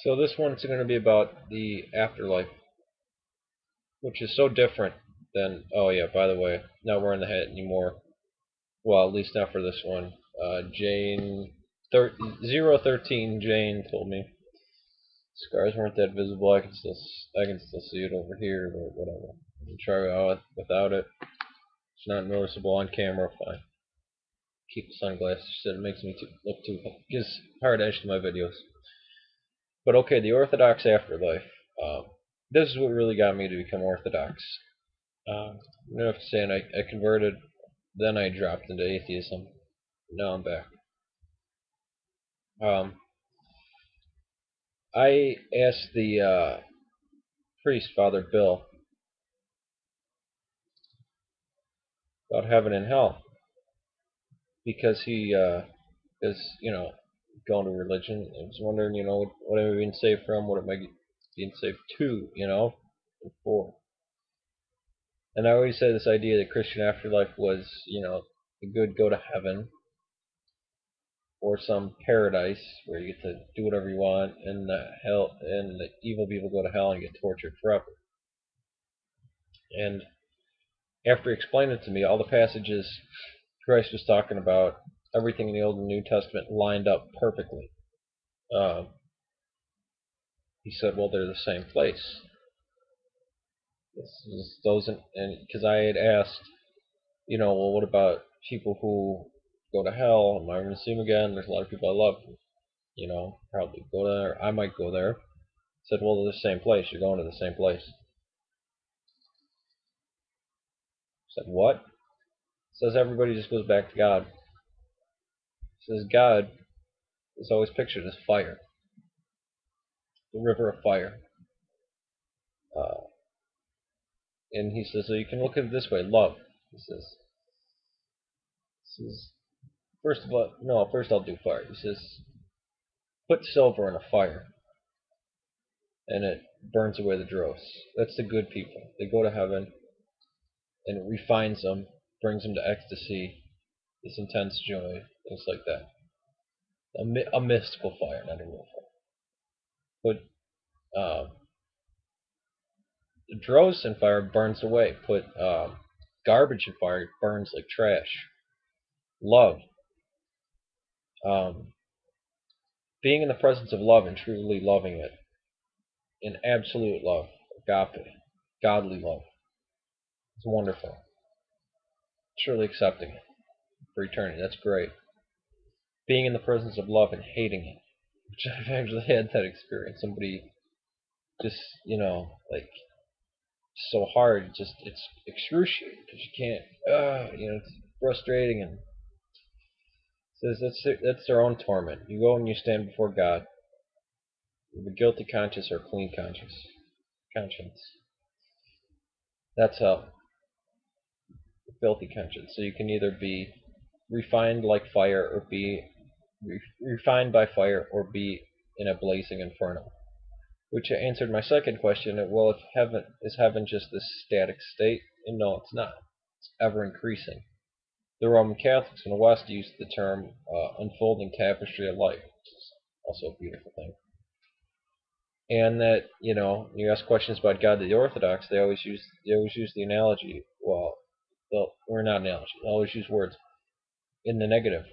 So this one's going to be about the afterlife, which is so different than, oh yeah, by the way, not wearing the hat anymore. Well, at least not for this one. Jane, 013 Jane told me scars weren't that visible. I can still see it over here, but whatever. I'll try out without it. It's not noticeable on camera. Fine. Keep the sunglasses. She said it makes me look too, gives hard edge to my videos. But okay, the Orthodox Afterlife. This is what really got me to become Orthodox. I'm gonna have to say, I converted, then I dropped into atheism. Now I'm back. I asked the priest, Father Bill, about heaven and hell because he is, going to religion. I was wondering, what am I being saved from? What am I being saved to? And for. And I always had this idea that Christian afterlife was, the good go to heaven or some paradise where you get to do whatever you want, and the evil people go to hell and get tortured forever. And after explaining it to me, all the passages Christ was talking about, everything in the Old and New Testament lined up perfectly. He said, well, they're the same place. And because I had asked, well, what about people who go to hell? Am I going to see them again? There's a lot of people I love, probably go there. I might go there. Said, well, they're the same place. You're going to the same place. Said, what? Says everybody just goes back to God. Says God is always pictured as fire, the river of fire. And he says, so you can look at it this way, love. He says, first of all, no, first I'll do fire. He says, put silver in a fire, and it burns away the dross. That's the good people. They go to heaven, and it refines them, brings them to ecstasy, this intense joy, things like that. A mystical fire, not a real fire. Put the dross in fire, burns away. Put garbage in fire, it burns like trash. Love. Being in the presence of love and truly loving it, in absolute love, agape, godly love. It's wonderful. Truly accepting it for eternity. That's great. Being in the presence of love and hating it, which I've actually had that experience. Somebody just, like, so hard, just it's excruciating because you can't, it's frustrating, and says that's their own torment. You go and you stand before God with a guilty conscience or a clean conscience. That's hell. A filthy conscience. So you can either be refined like fire or be refined by fire or be in a blazing inferno. Which answered my second question. Well, if heaven just this static state? And no, it's not. It's ever increasing. The Roman Catholics in the West use the term unfolding tapestry of life, which is also a beautiful thing. And that, you ask questions about God to the Orthodox, they always use the analogy. Well, or not analogy. They always use words in the negative: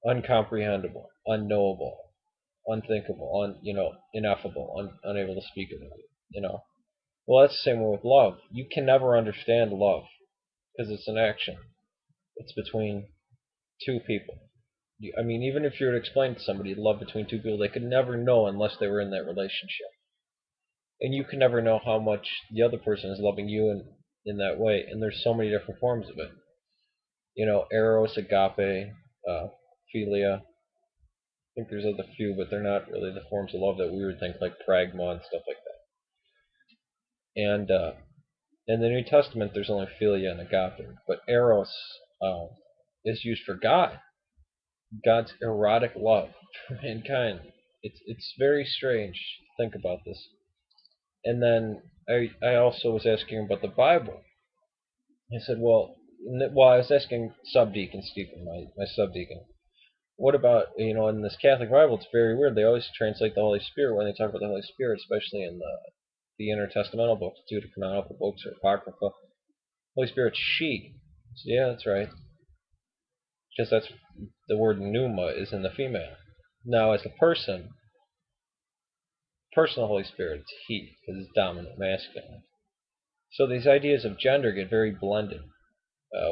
uncomprehendable, unknowable, unthinkable, ineffable, unable to speak of it. Well, that's the same way with love. You can never understand love because it's an action. It's between two people. Even if you were to explain to somebody love between two people, they could never know unless they were in that relationship. And you can never know how much the other person is loving you in that way. And there's so many different forms of it. Eros, agape, philia. I think there's other few, but they're not really the forms of love that we would think, like pragma and stuff like that. And in the New Testament, there's only philia and agape. But eros is used for God. God's erotic love for mankind. It's very strange to think about this. And then I also was asking about the Bible. I said, well, I was asking Subdeacon Stephen, my subdeacon. What about, in this Catholic Bible, it's very weird. They always translate the Holy Spirit when they talk about the Holy Spirit, especially in the intertestamental books, deuterocanonical books, or Apocrypha. Holy Spirit's she. So yeah, that's right. Because that's the word pneuma is in the female. Now, as a personal Holy Spirit, it's he, because it's dominant, masculine. So these ideas of gender get very blended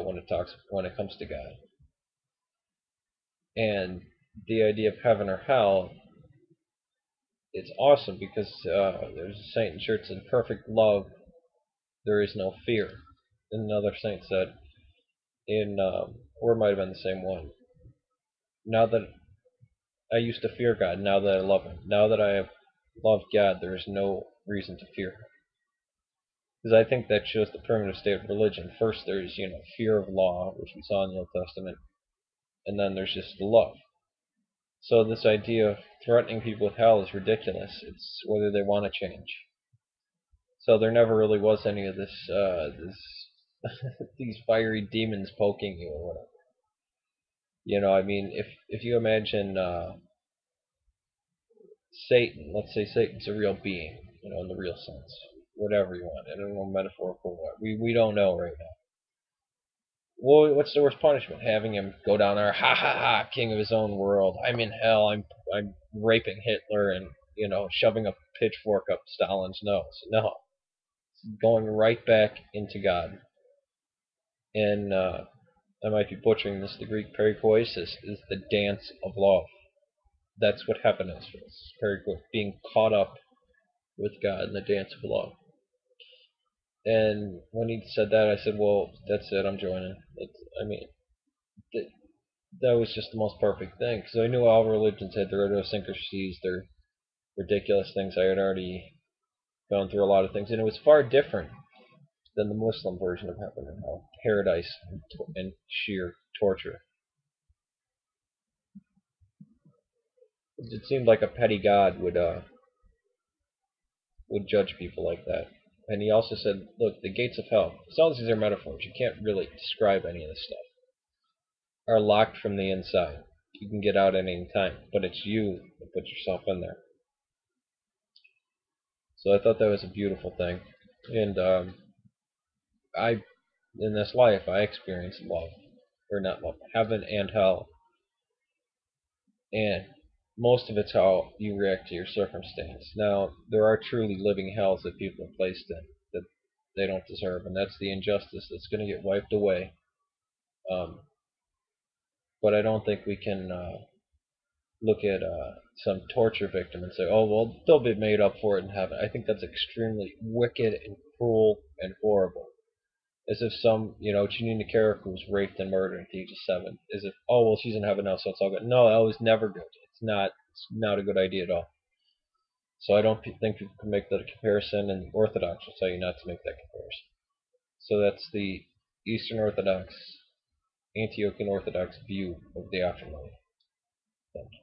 when it comes to God. And the idea of heaven or hell, it's awesome because there's a saint in church in perfect love there is no fear. And another saint said or it might have been the same one. Now that I used to fear God, now that I love Him, now that I have loved God, there is no reason to fear Him. Because I think that shows the primitive state of religion. First, there's fear of law, which we saw in the Old Testament, and then there's just the love. So this idea of threatening people with hell is ridiculous. It's whether they want to change. So there never really was any of this these fiery demons poking you or whatever. I mean, if you imagine Satan, let's say Satan's a real being, in the real sense, whatever you want. I don't know metaphorical what. We don't know right now. Well, what's the worst punishment? Having him go down there, ha ha ha, king of his own world. I'm in hell. I'm raping Hitler and shoving a pitchfork up Stalin's nose. No, it's going right back into God. And I might be butchering this. The Greek perichoresis is the dance of love. That's what heaven is for us. Being caught up with God in the dance of love. And when he said that, I said, well, that's it. I'm joining. I mean, that was just the most perfect thing. Because I knew all religions had their idiosyncrasies, their ridiculous things. I had already gone through a lot of things. And it was far different than the Muslim version of heaven and hell. Paradise and sheer torture. It seemed like a petty God would judge people like that. And he also said, look, the gates of hell, some of these are metaphors. You can't really describe any of this stuff. Are locked from the inside. You can get out at any time, but it's you that put yourself in there. So I thought that was a beautiful thing. And in this life, I experienced love. Or not love, heaven and hell. And most of it's how you react to your circumstance. Now, there are truly living hells that people are placed in that they don't deserve, and that's the injustice that's going to get wiped away. But I don't think we can look at some torture victim and say, oh, well, they'll be made up for it in heaven. I think that's extremely wicked and cruel and horrible. As if some, Janina Carrick was raped and murdered at the age of 7. As if, oh, well, she's in heaven now, so it's all good. No, that was never good. It's not a good idea at all. So I don't think people can make that comparison, and Orthodox will tell you not to make that comparison. So that's the Eastern Orthodox, Antiochian Orthodox view of the afterlife. Thank you.